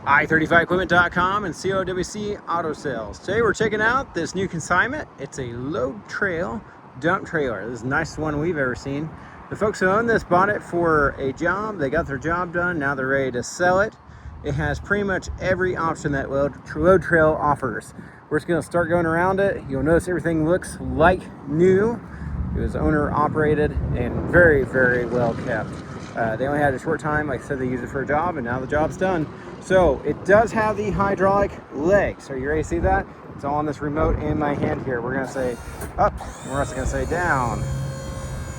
i35equipment.com and COWC Auto Sales. Today we're checking out this new consignment. It's a load trail dump trailer. This is the nicest one we've ever seen. The folks who own this bought it for a job. They got their job done. Now they're ready to sell it. It has pretty much every option that load trail offers. We're just going to start going around it. You'll notice everything looks like new. It was owner operated and very, very well kept. They only had a short time. Like I said, they used it for a job and now the job's done. So it does have the hydraulic legs. Are you ready to see that? It's all on this remote in my hand here. We're going to say up and we're also going to say down.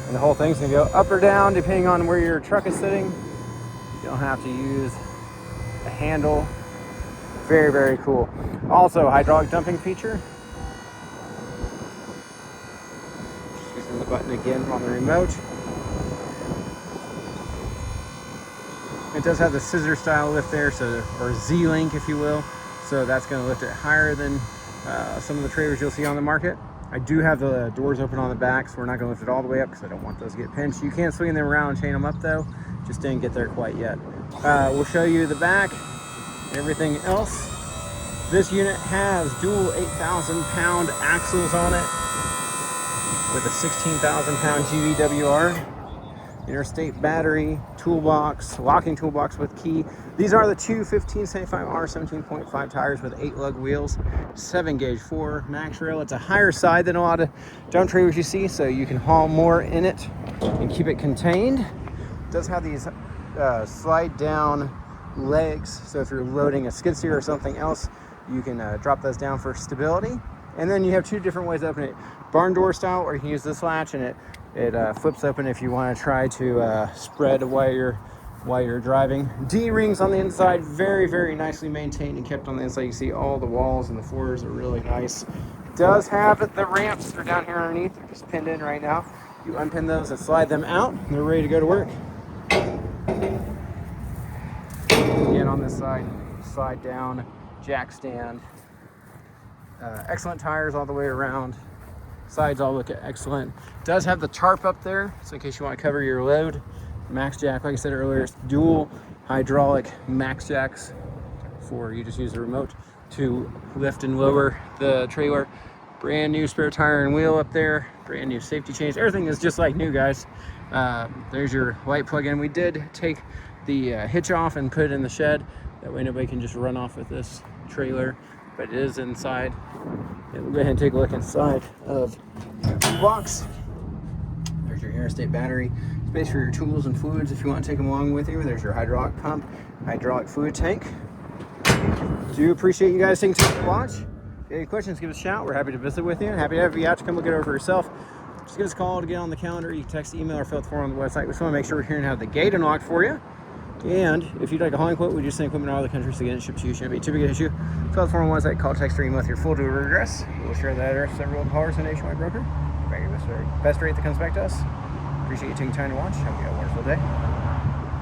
And the whole thing's going to go up or down depending on where your truck is sitting. You don't have to use a handle. Very, very cool. Also, hydraulic dumping feature. Just using the button again on the remote. It does have the scissor style lift there, so, or Z-link if you will. So that's going to lift it higher than some of the trailers you'll see on the market. I do have the doors open on the back, so we're not going to lift it all the way up because I don't want those to get pinched. You can swing them around and chain them up though. Just didn't get there quite yet. We'll show you the back and everything else. This unit has dual 8,000 pound axles on it with a 16,000 pound GVWR. Interstate battery, toolbox, locking toolbox with key. These are the two 1575R 17.5 tires with 8 lug wheels, 7 gauge 4 max rail. It's a higher side than a lot of dump trailers you see, so you can haul more in it and keep it contained. It does have these slide down legs, so if you're loading a skid steer or something else, you can drop those down for stability. And then you have two different ways to open it. Barn door style, or you can use this latch and it flips open if you want to try to spread while you're driving. D-rings on the inside, very, very nicely maintained and kept on the inside. You see all the walls and the floors are really nice. It does have the ramps. They're down here underneath. They're just pinned in right now. You unpin those and slide them out. And they're ready to go to work. Again on this side, slide down, jack stand. Excellent tires all the way around. Sides all look excellent. Does have the tarp up there, so in case you want to cover your load. Max jack, like I said earlier, it's dual hydraulic max jacks for you just use the remote to lift and lower the trailer. Brand new spare tire and wheel up there. Brand new safety chains. Everything is just like new, guys. There's your light plug-in. We did take the hitch off and put it in the shed. That way nobody can just run off with this trailer. But it is inside. We'll go ahead and take a look inside of the box. There's your interstate battery, space for your tools and fluids if you want to take them along with you. There's your hydraulic pump, hydraulic fluid tank. Do appreciate you guys taking time to watch. If you have any questions, give us a shout. We're happy to visit with you. Happy to have you out to come look it over for yourself. Just give us a call to get on the calendar. You can text, email, or fill out the form on the website. We just want to make sure we're here and have the gate unlocked for you. And if you'd like a hauling quote, we do send equipment all over the country, so getting it shipped to you shouldn't be too big an issue. Fill out the form on the website, call, text, or email with your full delivery address. We'll share that address with several haulers and nationwide broker. Best rate that comes back to us. Appreciate you taking time to watch. Hope you have a wonderful day.